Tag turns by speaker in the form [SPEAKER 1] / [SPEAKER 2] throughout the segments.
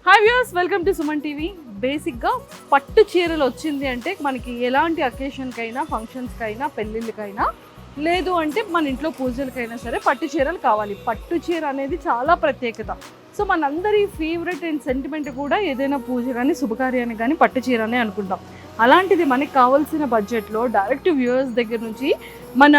[SPEAKER 1] Hi viewers, welcome to Suman TV. బేసిక్గా పట్టు చీరలు వచ్చింది అంటే మనకి ఎలాంటి అకేషన్కైనా, ఫంక్షన్స్కైనా, పెళ్ళిళ్ళకైనా, లేదు అంటే మన ఇంట్లో పూజలకైనా సరే పట్టు చీరలు కావాలి. పట్టు చీర అనేది చాలా ప్రత్యేకత. సో మనందరి ఫేవరెట్ అండ్ సెంటిమెంట్ కూడా ఏదైనా పూజ కానీ, శుభకార్యాన్ని కానీ పట్టు చీరనే అనుకుంటాం. అలాంటిది మనకి కావాల్సిన బడ్జెట్లో డైరెక్ట్ వ్యూయర్స్ దగ్గర నుంచి మన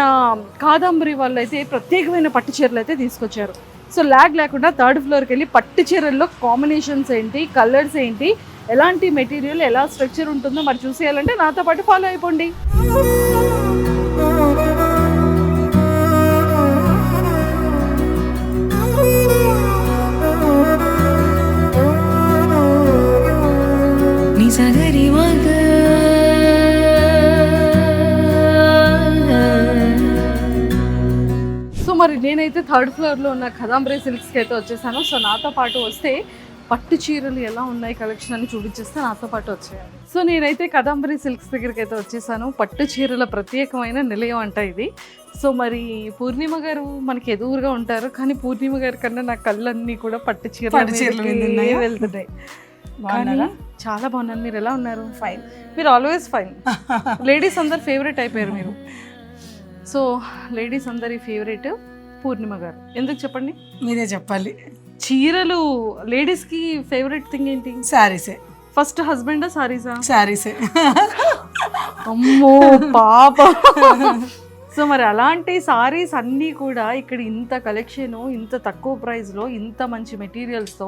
[SPEAKER 1] కాదంబరి వాళ్ళు అయితే ప్రత్యేకమైన పట్టు చీరలు అయితే తీసుకొచ్చారు. సో ల్యాగ్ లేకుండా థర్డ్ ఫ్లోర్కి వెళ్ళి పట్టు చీరల్లో కాంబినేషన్స్ ఏంటి, కలర్స్ ఏంటి, ఎలాంటి మెటీరియల్, ఎలా స్ట్రక్చర్ ఉంటుందో మరి చూసేయాలంటే నాతో పాటు ఫాలో అయిపోండి. సో మరి నేనైతే థర్డ్ ఫ్లోర్లో ఉన్న కాదంబరి సిల్క్స్కి అయితే వచ్చేసాను. సో నాతో పాటు వస్తే పట్టు చీరలు ఎలా ఉన్నాయి కలెక్షన్ అని చూపించేస్తే నాతో పాటు వచ్చేయాలి. సో నేనైతే కాదంబరి సిల్క్స్ దగ్గరికి అయితే వచ్చేసాను. పట్టు చీరల ప్రత్యేకమైన నిలయం అంట ఇది. సో మరి పూర్ణిమ గారు మనకి ఎదురుగా ఉంటారు, కానీ పూర్ణిమ గారి కన్నా నా కళ్ళన్నీ కూడా పట్టు చీరలు వెళ్తున్నాయి. చాలా బాగున్నాను. మీరు ఎలా ఉన్నారు?
[SPEAKER 2] ఫైన్.
[SPEAKER 1] మీరు ఆల్వేస్ ఫైన్. లేడీస్ అందరు ఫేవరెట్ అయిపోయారు మీరు. సో లేడీస్ అందరి ఫేవరెట్ పూర్ణిమ గారు. ఎందుకు చెప్పండి?
[SPEAKER 2] మీరే చెప్పాలి.
[SPEAKER 1] చీరలు లేడీస్కి ఫేవరెట్ థింగ్ ఏంటి?
[SPEAKER 2] శారీసే.
[SPEAKER 1] ఫస్ట్ హస్బెండా సారీసా?
[SPEAKER 2] శారీసే.
[SPEAKER 1] అమ్మో పాప. సో మరి అలాంటి సారీస్ అన్నీ కూడా ఇక్కడ ఇంత కలెక్షన్, ఇంత తక్కువ ప్రైస్లో, ఇంత మంచి మెటీరియల్స్తో,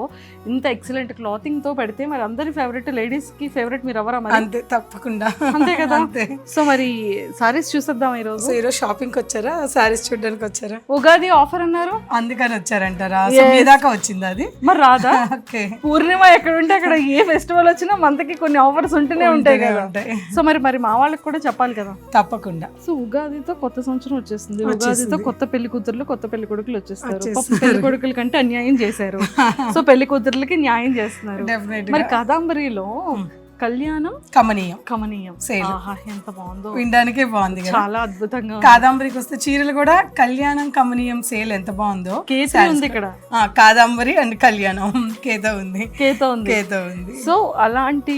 [SPEAKER 1] ఇంత ఎక్సలెంట్ క్లాతింగ్తో పెడితే మరి అందరి ఫేవరెట్, లేడీస్కి ఫేవరెట్ మీరు ఎవరా? మరి
[SPEAKER 2] అంతే, తప్పకుండా.
[SPEAKER 1] అంతే కదా. సో మరి సారీస్ చూసేద్దాం ఈరోజు.
[SPEAKER 2] ఈరోజు షాపింగ్కి వచ్చారా, సారీస్ చూడడానికి వచ్చారా?
[SPEAKER 1] ఉగాది ఆఫర్ అన్నారు,
[SPEAKER 2] అందుకని వచ్చారంటారా? దాకా వచ్చింది అది,
[SPEAKER 1] మరి రాదా?
[SPEAKER 2] ఓకే.
[SPEAKER 1] పూర్ణిమ ఎక్కడ ఉంటే అక్కడ ఏ ఫెస్టివల్ వచ్చినా మనకి కొన్ని ఆఫర్స్ ఉంటూనే ఉంటాయి కదా. సో మరి మా వాళ్ళకి కూడా చెప్పాలి కదా.
[SPEAKER 2] తప్పకుండా.
[SPEAKER 1] సో ఉగాదితో కొత్త సంవత్సరం వచ్చేస్తుంది. ఉగాదితో కొత్త పెళ్లి కూతుర్లు, కొత్త పెళ్లి కొడుకులు వచ్చేస్తారు. పెళ్లి కొడుకుల కంటే అన్యాయం చేశారు. సో పెళ్లి కూతుర్లకి న్యాయం చేస్తున్నారు. మరి కాదంబరిలో కళ్యాణం కమనీయం ఎంత బాగుందో,
[SPEAKER 2] వినడానికే బాగుంది,
[SPEAKER 1] చాలా అద్భుతంగా.
[SPEAKER 2] కాదంబరికి వస్తే చీరలు కూడా కళ్యాణం కమనీయం సేల్ ఎంత బాగుందో.
[SPEAKER 1] కేత ఉంది ఇక్కడ,
[SPEAKER 2] కాదంబరి అండ్ కళ్యాణం కేత ఉంది.
[SPEAKER 1] సో అలాంటి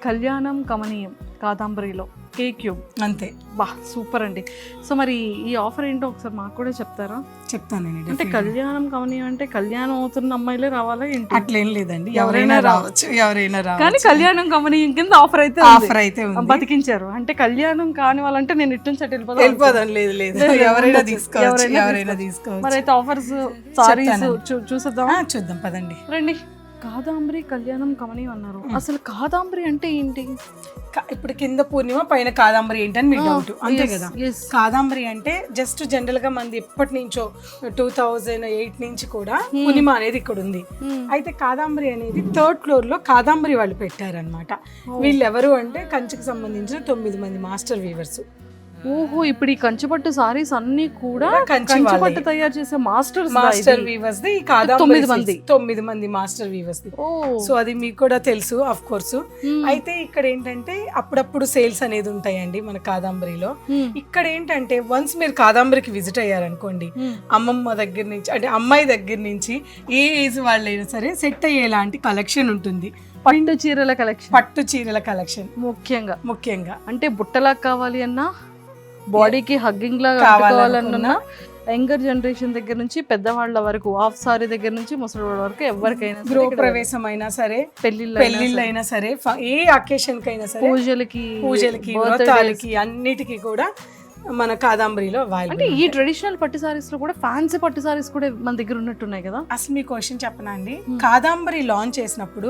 [SPEAKER 1] కళ్యాణం కమనీయం కాదంబరిలో K-Cube
[SPEAKER 2] అంతే.
[SPEAKER 1] బా సూపర్ అండి. సో మరి ఈ ఆఫర్ ఏంటో ఒకసారి మాకు కూడా చెప్తారా?
[SPEAKER 2] చెప్తానండి.
[SPEAKER 1] అంటే కళ్యాణం కమనీయం అంటే కళ్యాణం అవుతున్న అమ్మాయిలే రావాలా ఏంటి?
[SPEAKER 2] అట్లేం లేదండి, ఎవరైనా రావచ్చు.
[SPEAKER 1] కానీ కళ్యాణం కమనీయం కింద ఆఫర్ అయితే బతికించారు. అంటే కళ్యాణం కాని వాళ్ళంటే నేను ఇటు నుంచి అటు
[SPEAKER 2] వెళ్ళిపోదాం. లేదు, ఎవరైనా తీసుకోవచ్చు.
[SPEAKER 1] మరి అయితే ఆఫర్స్, సారీస్
[SPEAKER 2] చూద్దాం పదండి,
[SPEAKER 1] రండి. కాదంబరి కళ్యాణం కమనీయం అన్నారు. అసలు కాదంబరి అంటే ఏంటి?
[SPEAKER 2] ఇప్పుడు కింద పూర్ణిమ, పైన కాదంబరి ఏంటని మీ డౌట్, అంతే కదా. కాదంబరి అంటే జస్ట్ జనరల్ గా మంది ఎప్పటి నుంచో 2008 నుంచి కూడా పూర్ణిమ అనేది ఇక్కడ ఉంది. అయితే కాదంబరి అనేది థర్డ్ ఫ్లోర్ లో కాదంబరి వాళ్ళు పెట్టారనమాట. వీళ్ళు ఎవరు అంటే కంచికి సంబంధించిన 9 మంది మాస్టర్ వీవర్స్.
[SPEAKER 1] ఓహో, ఇప్పుడు ఈ కంచిపట్టు సారీస్ అన్ని కూడా కంచిపట్టు తయారు చేసే మాస్టర్
[SPEAKER 2] వీవర్స్ ది. 9 మంది మాస్టర్ వీవర్స్ ది. సో అది మీకు కూడా తెలుసు ఆఫ్ కోర్స్. అయితే ఇక్కడ ఏంటంటే అప్పుడప్పుడు సేల్స్ అనేది ఉంటాయండి మన కాదంబరిలో. ఇక్కడ ఏంటంటే వన్స్ మీరు కాదంబరికి విజిట్ అయ్యారనుకోండి, అమ్మమ్మ దగ్గర నుంచి అంటే అమ్మాయి దగ్గర నుంచి ఏ ఏజ్ వాళ్ళైనా సరే సెట్ అయ్యేలాంటి కలెక్షన్ ఉంటుంది.
[SPEAKER 1] పట్టు చీరల కలెక్షన్
[SPEAKER 2] ముఖ్యంగా
[SPEAKER 1] అంటే బుట్టలా కావాలి అన్నా, బాడీకి హగ్గింగ్ లాగా కావాలన్నా, యంగర్ జనరేషన్ దగ్గర నుంచి పెద్దవాళ్ళ వరకు, హాఫ్ సారీ దగ్గర నుంచి ముసలి వరకు ఎవరికైనా,
[SPEAKER 2] గృహప్రవేశం అయినా సరే, పెళ్లిళ్ళు అయినా సరే, ఏ అకేషన్ కైనా సరే, పూజలకి వ్రతాలకి అన్నిటికీ కూడా మన కాదంబరిలో
[SPEAKER 1] అంటే ఈ ట్రెడిషనల్ పట్టు సారీస్ లో కూడా ఫ్యాన్సీ పట్టు సారీస్ కూడా మన దగ్గర ఉన్నట్టున్నాయి కదా.
[SPEAKER 2] అసలు మీ క్వశ్చన్ చెప్పనా అండి, కాదంబరి లాంచ్ చేసినప్పుడు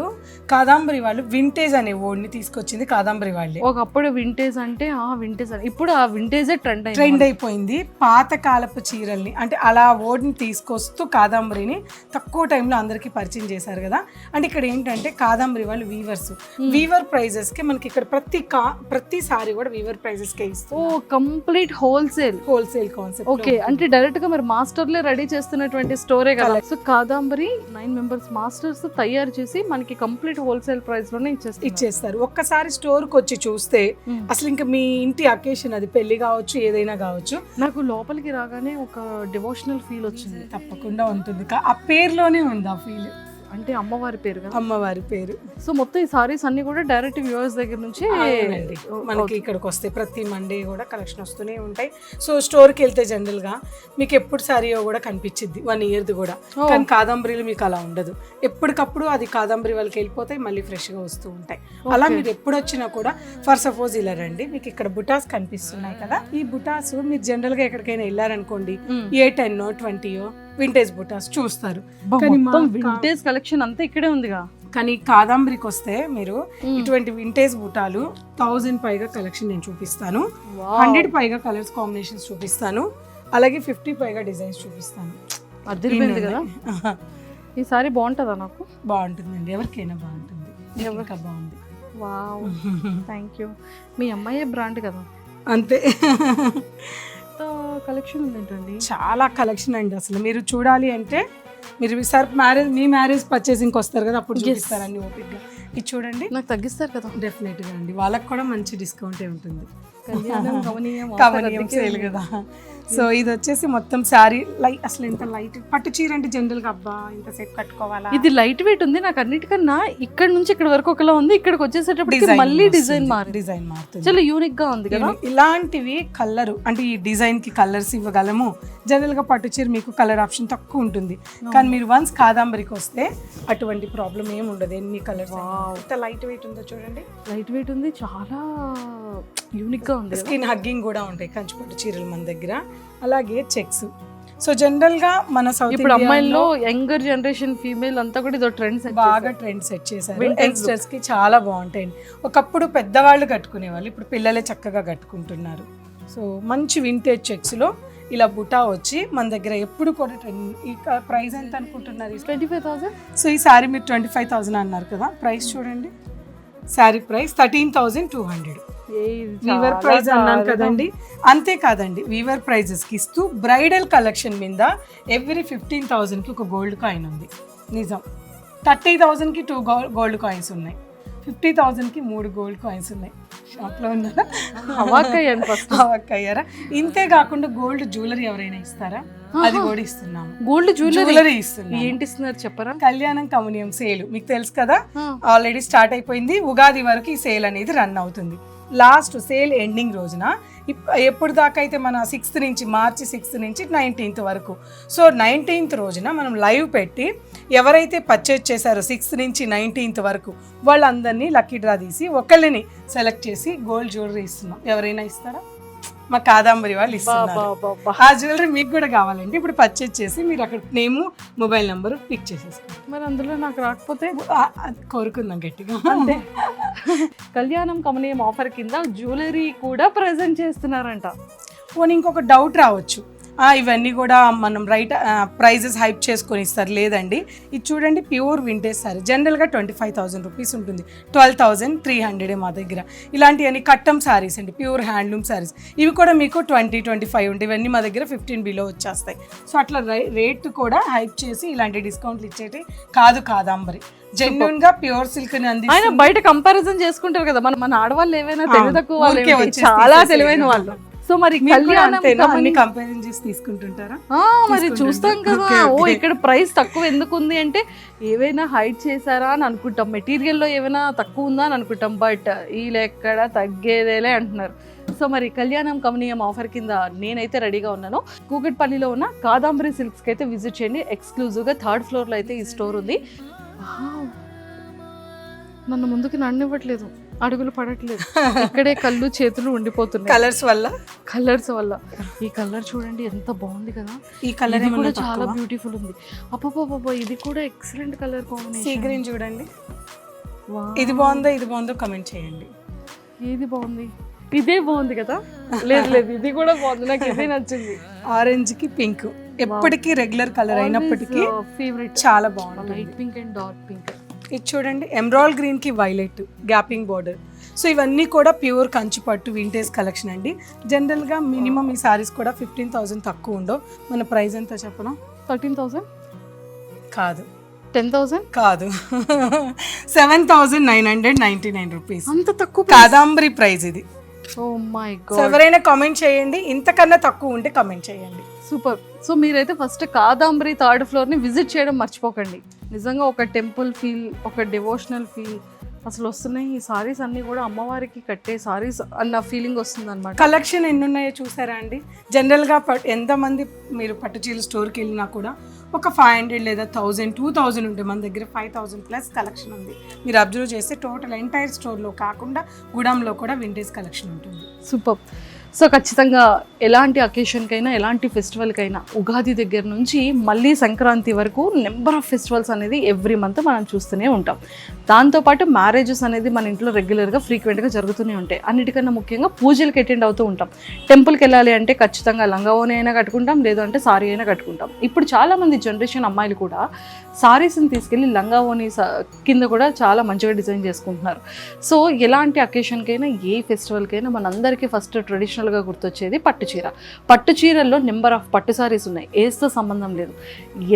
[SPEAKER 2] కాదంబరి వాళ్ళు వింటేజ్ అనే వర్డ్ ని తీసుకొచ్చింది కాదంబరి వాళ్ళే.
[SPEAKER 1] ఒకప్పుడు వింటేజ్ అంటే వింటేజ్ అని, ఇప్పుడు ఆ వింటేజే
[SPEAKER 2] ట్రెండ్ అయిపోయింది. పాత కాలపు చీరల్ని అంటే అలా వర్డ్ ని తీసుకొస్తూ కాదంబరిని తక్కువ టైంలో అందరికి పరిచయం చేశారు కదా. అంటే ఇక్కడ ఏంటంటే కాదంబరి వాళ్ళు వీవర్ ప్రైజెస్ కి మనకి ఇక్కడ ప్రతి సారీ కూడా వీవర్ ప్రైజెస్ కే ఇస్తారు.
[SPEAKER 1] Complete wholesale
[SPEAKER 2] concept.
[SPEAKER 1] ఓకే, అంటే డైరెక్ట్ గా మీరు మాస్టర్లే రెడీ చేస్తున్నటువంటి స్టోరే కదా. సో కాదంబరి 9 మెంబర్స్ మాస్టర్స్ తయారు చేసి మనకి కంప్లీట్ హోల్సేల్ ప్రైస్ లోనే
[SPEAKER 2] ఇచ్చేస్తారు. ఒక్కసారి స్టోర్ కి వచ్చి చూస్తే అసలు ఇంకా మీ ఇంటి అకేషన్, అది పెళ్లి కావచ్చు, ఏదైనా కావచ్చు.
[SPEAKER 1] నాకు లోపలికి రాగానే ఒక డివోషనల్ ఫీల్ వచ్చింది.
[SPEAKER 2] తప్పకుండా ఉంటుంది, ఆ పేరులోనే ఉంది ఆ ఫీల్.
[SPEAKER 1] అంటే అమ్మవారి పేరు కదా.
[SPEAKER 2] అమ్మవారి పేరు.
[SPEAKER 1] సో మొత్తం ఈ సారీస్ అన్ని కూడా డైరెక్ట్ వ్యూవర్స్ దగ్గర నుంచి
[SPEAKER 2] మనకి ఇక్కడికి వస్తాయి. ప్రతి మండే కూడా కలెక్షన్ వస్తూనే ఉంటాయి. సో స్టోర్కి వెళ్తే జనరల్గా మీకు ఎప్పుడు సారీయో కూడా కనిపించింది 1 ఇయర్ది కూడా. కానీ కాదంబరిలు మీకు అలా ఉండదు. ఎప్పటికప్పుడు అది కాదంబరి వాళ్ళకి వెళ్ళిపోతాయి, మళ్ళీ ఫ్రెష్గా వస్తూ ఉంటాయి. అలా మీరు ఎప్పుడు వచ్చినా కూడా ఫర్ సపోజ్ ఇలా రండి, మీకు ఇక్కడ బుటాస్ కనిపిస్తున్నాయి కదా. ఈ బుటాస్ మీరు జనరల్గా ఎక్కడికైనా వెళ్ళారనుకోండి, ఏ 10 20 వింటేజ్ బుటాస్ చూస్తారు. కానీ
[SPEAKER 1] వింటేజ్ కలెక్షన్ అంతా ఇక్కడే ఉందిగా.
[SPEAKER 2] కానీ కాదంబరికి వస్తే మీరు ఇటువంటి వింటేజ్ బుటాలు 1000 పైగా కలెక్షన్ నేను చూపిస్తాను. 100 పైగా కలర్స్ కాంబినేషన్స్ చూపిస్తాను. అలాగే 50 పైగా డిజైన్స్ చూపిస్తాను.
[SPEAKER 1] అదిరిపోయింది కదా. ఈ సారీ బాగుంటుందా? నాకు
[SPEAKER 2] బాగుంటుందండి, ఎవరికైనా బాగుంటుంది. ఎవరికా బాగుంది.
[SPEAKER 1] Wow, thank you. మీ అమ్మాయి బ్రాండ్ కదా.
[SPEAKER 2] అంతే.
[SPEAKER 1] కలెక్షన్ ఉందండి,
[SPEAKER 2] చాలా కలెక్షన్ అండి. అసలు మీరు చూడాలి అంటే మీరు సార్ మీ మ్యారేజ్ పర్చేసింగ్కి వస్తారు కదా, అప్పుడు చూపిస్తారు అన్ని ఓపిక్గా. ఇది చూడండి.
[SPEAKER 1] నాకు తగ్గిస్తారు కదా.
[SPEAKER 2] డెఫినెట్గా అండి, వాళ్ళకి కూడా మంచి డిస్కౌంటే ఉంటుంది.
[SPEAKER 1] కమనీయం
[SPEAKER 2] సేల్ కదా. సో ఇది వచ్చేసి మొత్తం శారీ లైట్, అసలు ఎంత లైట్. పట్టు చీర అంటే జనరల్గా అబ్బా ఇంతసేపు కట్టుకోవాలా.
[SPEAKER 1] ఇది లైట్ వెయిట్ ఉంది. నాకు అన్నిటికన్నా ఇక్కడ నుంచి ఇక్కడ వరకు ఒకలా ఉంది, ఇక్కడికి వచ్చేసేటప్పటికి మళ్ళీ డిజైన్ మారుతుంది. చాలా యూనిక్ గా ఉంది కదా.
[SPEAKER 2] ఇలాంటివి కలర్ అంటే ఈ డిజైన్ కి కలర్స్ ఇవ్వగలము. జనరల్ గా పట్టు చీర మీకు కలర్ ఆప్షన్ తక్కువ ఉంటుంది. కానీ మీరు వన్స్ కాదంబరికి వస్తే అటువంటి ప్రాబ్లం ఏమి ఉండదు. ఎన్ని కలర్స్, ఎంత లైట్ వెయిట్ ఉందో చూడండి.
[SPEAKER 1] లైట్ వెయిట్ ఉంది, చాలా యూనిక్ గా ఉంది.
[SPEAKER 2] స్కిన్ హగ్గింగ్ కూడా ఉంటాయి కంచి పట్టు చీరలు మన దగ్గర. అలాగే చెక్స్. సో జనరల్ గా మన సౌత్
[SPEAKER 1] ఇప్పుడు అమ్మాయిల్లో యంగర్ జనరేషన్ ఫీమేల్ అంతా కూడా ఇదో ట్రెండ్
[SPEAKER 2] బాగా ట్రెండ్ సెట్ చేశారు. యంగ్స్టర్స్ కి చాలా బాగుంటాయి. ఒకప్పుడు పెద్దవాళ్ళు కట్టుకునే వాళ్ళు, ఇప్పుడు పిల్లలే చక్కగా కట్టుకుంటున్నారు. సో మంచి వింటేజ్ చెక్స్ లో ఇలా బుటా వచ్చి మన దగ్గర ఎప్పుడు కూడా ట్రెండ్. ఈ ప్రైస్ ఎంత అనుకుంటున్నారు?
[SPEAKER 1] 25,000.
[SPEAKER 2] సో ఈ శారీ మీరు 25,000 అన్నారు కదా, ప్రైస్ చూడండి. శారీ ప్రైస్ 13,200. వీవర్ ప్రైస్ అన్నాను కదండి. అంతేకాదండి, వీవర్ ప్రైజెస్కి ఇస్తూ బ్రైడల్ కలెక్షన్ మీద ఎవ్రీ 15,000కి ఒక గోల్డ్ కాయిన్ ఉంది. నిజం. 30,000కి 2 గోల్డ్ కాయిన్స్ ఉన్నాయి. 50,000కి 3 గోల్డ్ కాయిన్స్ ఉన్నాయి. షాప్లో ఉన్నారా? అయ్యారా? ఇంతే కాకుండా గోల్డ్ జ్యువెలరీ ఎవరైనా ఇస్తారా? అది కూడా ఇస్తున్నాము.
[SPEAKER 1] గోల్డ్ జ్యువెలరీ
[SPEAKER 2] ఇస్తున్నాం.
[SPEAKER 1] ఏంటి ఇస్తున్నారు చెప్పరా?
[SPEAKER 2] కళ్యాణం కమనీయం సేల్ మీకు తెలుసు కదా, ఆల్రెడీ స్టార్ట్ అయిపోయింది. ఉగాది వరకు ఈ సేల్ అనేది రన్ అవుతుంది. లాస్ట్ సేల్ ఎండింగ్ రోజున ఎప్పుడు దాకా అయితే మన 6th నుంచి మార్చి 6th నుంచి 19th వరకు. సో 19th రోజున మనం లైవ్ పెట్టి ఎవరైతే పర్చేజ్ చేశారో 6th నుంచి 19th వరకు వాళ్ళందరినీ లక్కీ డ్రా తీసి ఒకళ్ళని సెలెక్ట్ చేసి గోల్డ్ జ్యువెలరీ ఇస్తున్నాం. ఎవరైనా ఇస్తారా? మా కాదంబరి వాళ్ళు ఇస్తున్నారు. ఆ జ్యువెలరీ మీకు కూడా కావాలంటే ఇప్పుడు పర్చేజ్ చేసి మీరు అక్కడ నేము మొబైల్ నెంబర్ పిక్ చేసేసుకోండి.
[SPEAKER 1] మరి అందులో నాకు రాకపోతే
[SPEAKER 2] కోరుకుందాం గట్టిగా.
[SPEAKER 1] అంటే కళ్యాణం కమనీయం ఆఫర్ కింద జ్యువెలరీ కూడా ప్రెజెంట్ చేస్తున్నారంట.
[SPEAKER 2] పోనీ ఇంకొక డౌట్ రావచ్చు, ఇవన్నీ కూడా మనం ప్రైజెస్ హైప్ చేసుకొని ఇస్తారు. లేదండి, ఇది చూడండి ప్యూర్ వింటేజ్ సారీ. జనరల్గా 25,000 రూపీస్ ఉంటుంది. 12,300 మా దగ్గర. ఇలాంటివన్నీ కట్టం సారీస్ అండి, ప్యూర్ హ్యాండ్లూమ్ సారీస్. ఇవి కూడా మీకు 20-25 ఉంటాయి. ఇవన్నీ మా దగ్గర 15 బిలో వచ్చేస్తాయి. సో అట్లా రేట్ కూడా హైప్ చేసి ఇలాంటి డిస్కౌంట్లు ఇచ్చేటి కాదు కాదంబరి. జెన్యూన్ గా ప్యూర్ సిల్క్
[SPEAKER 1] ఆయన బయట కంపారిజన్ చేసుకుంటారు కదా. మన ఆడవాళ్ళు ఏమైనా తెలివి తక్కువ వాళ్ళు, చాలా తెలివైన వాళ్ళు. సో మరి
[SPEAKER 2] అన్ని కంపారిజన్ చేసి తీసుకుంటుంటారా?
[SPEAKER 1] మరి చూస్తాం కదా. ఓ ఇక్కడ ప్రైస్ తక్కువ ఎందుకు ఉంది అంటే ఏవైనా హైడ్ చేశారా అని అనుకుంటాం, మెటీరియల్లో ఏమైనా తక్కువ ఉందా అని అనుకుంటాం. బట్ వీళ్ళు ఎక్కడ తగ్గేదేలే అంటున్నారు. సో మరి కళ్యాణం కమనీయం ఆఫర్ కింద నేనైతే రెడీగా ఉన్నాను. కూకట్పల్లిలో ఉన్న కాదంబరి సిల్క్స్కి అయితే విజిట్ చేయండి. ఎక్స్క్లూజివ్గా 3rd ఫ్లోర్లో అయితే ఈ స్టోర్ ఉంది. నన్ను ముందుకు నడనివ్వట్లేదు, అడుగులు పడట్లేదు. ఇక్కడే కళ్ళు చేతులు ఉండిపోతున్నాయి కలర్స్ వల్ల. ఈ కలర్ చూడండి ఎంత బాగుంది కదా.
[SPEAKER 2] ఈ కలర్
[SPEAKER 1] కూడా చాలా బ్యూటిఫుల్ ఉంది. అబ్బా ఇది కూడా excellent colour combination.
[SPEAKER 2] Sea green చూడండి. ఇది బాగుందో కమెంట్ చేయండి.
[SPEAKER 1] ఏది బాగుంది? ఇదే బాగుంది కదా. లేదు ఇది కూడా బాగుంది, నాకు ఇదే నచ్చింది.
[SPEAKER 2] ఆరెంజ్ కి పింక్ ఎప్పటికీ రెగ్యులర్ కలర్ అయినప్పటికీ
[SPEAKER 1] ఫేవరెట్,
[SPEAKER 2] చాలా బాగుంది.
[SPEAKER 1] Light pink and dark pink.
[SPEAKER 2] ఇది చూడండి ఎమరాల్డ్ గ్రీన్ కి వైలెట్ గ్యాపింగ్ బార్డర్. సో ఇవన్నీ కూడా ప్యూర్ కంచి పట్టు వింటేజ్ కలెక్షన్ అండి. జనరల్గా మినిమం ఈ సారీస్ కూడా 15,000 తక్కువ ఉండవు. మన ప్రైస్ ఎంత చెప్పనా?
[SPEAKER 1] 13,000
[SPEAKER 2] కాదు,
[SPEAKER 1] 10,000
[SPEAKER 2] కాదు, 7,999 రూపీస్.
[SPEAKER 1] అంత తక్కువ
[SPEAKER 2] కాదంబరి ప్రైస్ ఇది.
[SPEAKER 1] Oh my god.
[SPEAKER 2] ఎవరైనా కామెంట్ చేయండి, ఇంతకన్నా తక్కువ ఉంటే కామెంట్ చేయండి.
[SPEAKER 1] సూపర్. సో మీరైతే ఫస్ట్ కాదంబరి 3rd ఫ్లోర్ ని విజిట్ చేయడం మర్చిపోకండి. నిజంగా ఒక టెంపుల్ ఫీల్, ఒక డివోషనల్ ఫీల్ అసలు వస్తున్నాయి. ఈ సారీస్ అన్నీ కూడా అమ్మవారికి కట్టే సారీస్ అన్న ఫీలింగ్ వస్తుంది అనమాట.
[SPEAKER 2] కలెక్షన్ ఎన్ని ఉన్నాయో చూసారా అండి. జనరల్గా ఎంతమంది మీరు పట్టు చీరల స్టోర్కి వెళ్ళినా కూడా ఒక 500 లేదా 1000, 2000 ఉంటుంది. మన దగ్గర 5000 ప్లస్ కలెక్షన్ ఉంది. మీరు అబ్జర్వ్ చేస్తే టోటల్ ఎంటైర్ స్టోర్లో కాకుండా గుడాంలో కూడా వింటేజ్ కలెక్షన్ ఉంటుంది.
[SPEAKER 1] సూపర్. సో ఖచ్చితంగా ఎలాంటి అకేషన్కైనా, ఎలాంటి ఫెస్టివల్కైనా, ఉగాది దగ్గర నుంచి మళ్ళీ సంక్రాంతి వరకు నెంబర్ ఆఫ్ ఫెస్టివల్స్ అనేది ఎవ్రీ మంత్ మనం చూస్తూనే ఉంటాం. దాంతోపాటు మ్యారేజెస్ అనేది మన ఇంట్లో రెగ్యులర్గా ఫ్రీక్వెంట్గా జరుగుతూనే ఉంటాయి. అన్నిటికన్నా ముఖ్యంగా పూజలకి అటెండ్ అవుతూ ఉంటాం. టెంపుల్కి వెళ్ళాలి అంటే ఖచ్చితంగా లంగావోని అయినా కట్టుకుంటాం, లేదంటే సారీ అయినా కట్టుకుంటాం. ఇప్పుడు చాలామంది జనరేషన్ అమ్మాయిలు కూడా సారీస్ని తీసుకెళ్ళి లంగావోని కింద కూడా చాలా మంచిగా డిజైన్ చేసుకుంటున్నారు. సో ఎలాంటి అకేషన్కైనా, ఏ ఫెస్టివల్కైనా మనందరికీ ఫస్ట్ ట్రెడిషనల్గా గుర్తొచ్చేది పట్టు చీర. పట్టు చీరల్లో నెంబర్ ఆఫ్ పట్టు సారీస్ ఉన్నాయి. ఏస్తో సంబంధం లేదు.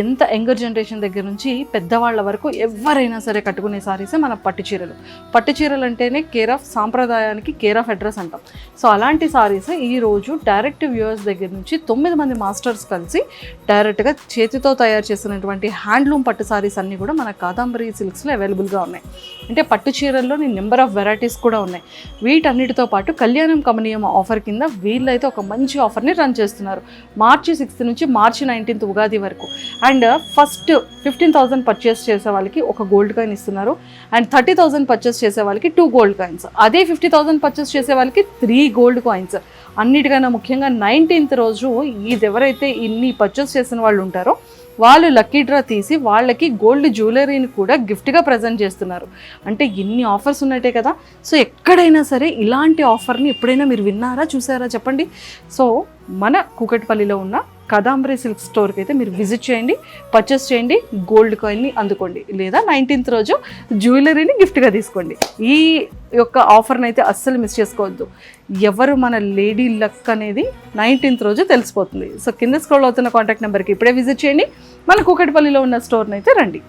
[SPEAKER 1] ఎంత యంగర్ జనరేషన్ దగ్గర నుంచి పెద్దవాళ్ళ వరకు ఎవరైనా సరే కట్టుకునే సారీసే మన పట్టు చీరలు. పట్టు చీరలు అంటేనే కేర్ ఆఫ్ సాంప్రదాయానికి కేర్ ఆఫ్ అడ్రస్ అంటాం. సో అలాంటి సారీస్ ఈరోజు డైరెక్ట్ వ్యూవర్స్ దగ్గర నుంచి 9 మంది మాస్టర్స్ కలిసి డైరెక్ట్గా చేతితో తయారు చేసినటువంటి హ్యాండ్లూమ్ పట్టు సారీస్ అన్నీ కూడా మన కాదంబరి సిల్క్స్లో అవైలబుల్గా ఉన్నాయి. అంటే పట్టు చీరల్లోని నెంబర్ ఆఫ్ వెరైటీస్ కూడా ఉన్నాయి. వీటన్నిటితో పాటు కళ్యాణం కమనీయం ఆఫర్ కింద వీళ్ళైతే ఒక మంచి ఆఫర్ని రన్ చేస్తున్నారు. మార్చి 6 నుంచి మార్చి 19 ఉగాది వరకు. అండ్ ఫస్ట్ 15,000 పర్చేస్ చేసే వాళ్ళకి ఒక గోల్డ్ కాయిన్ ఇస్తున్నారు. అండ్ 30,000 పర్చేస్ చేసే వాళ్ళకి 2 గోల్డ్ కాయిన్స్. అదే 50,000 పర్చేస్ చేసే వాళ్ళకి 3 గోల్డ్ కాయిన్స్. అన్నిటికన్నా ముఖ్యంగా 19th రోజు ఇది ఎవరైతే ఇన్ని పర్చేస్ చేసిన వాళ్ళు ఉంటారో వాళ్ళు లక్కీ డ్రా తీసి వాళ్ళకి గోల్డ్ జ్యువెలరీని కూడా గిఫ్ట్గా ప్రజెంట్ చేస్తున్నారు. అంటే ఎన్ని ఆఫర్స్ ఉన్నట్టే కదా. సో ఎక్కడైనా సరే ఇలాంటి ఆఫర్ని ఎప్పుడైనా మీరు విన్నారా, చూసారా చెప్పండి. సో మన కూకట్పల్లిలో ఉన్న కాదంబరి సిల్క్ స్టోర్కి అయితే మీరు విజిట్ చేయండి, పర్చేస్ చేయండి, గోల్డ్ కాయిన్ని అందుకోండి, లేదా 19th రోజు జ్యువెలరీని గిఫ్ట్గా తీసుకోండి. ఈ యొక్క ఆఫర్ని అయితే అస్సలు మిస్ చేసుకోవద్దు. ఎవరు మన లేడీ లక్ అనేది 19th రోజు తెలిసిపోతుంది. సో కింద స్క్రోల్ అవుతున్న కాంటాక్ట్ నెంబర్కి ఇప్పుడే విజిట్ చేయండి. మన కూకట్పల్లిలో ఉన్న స్టోర్ని అయితే రండి.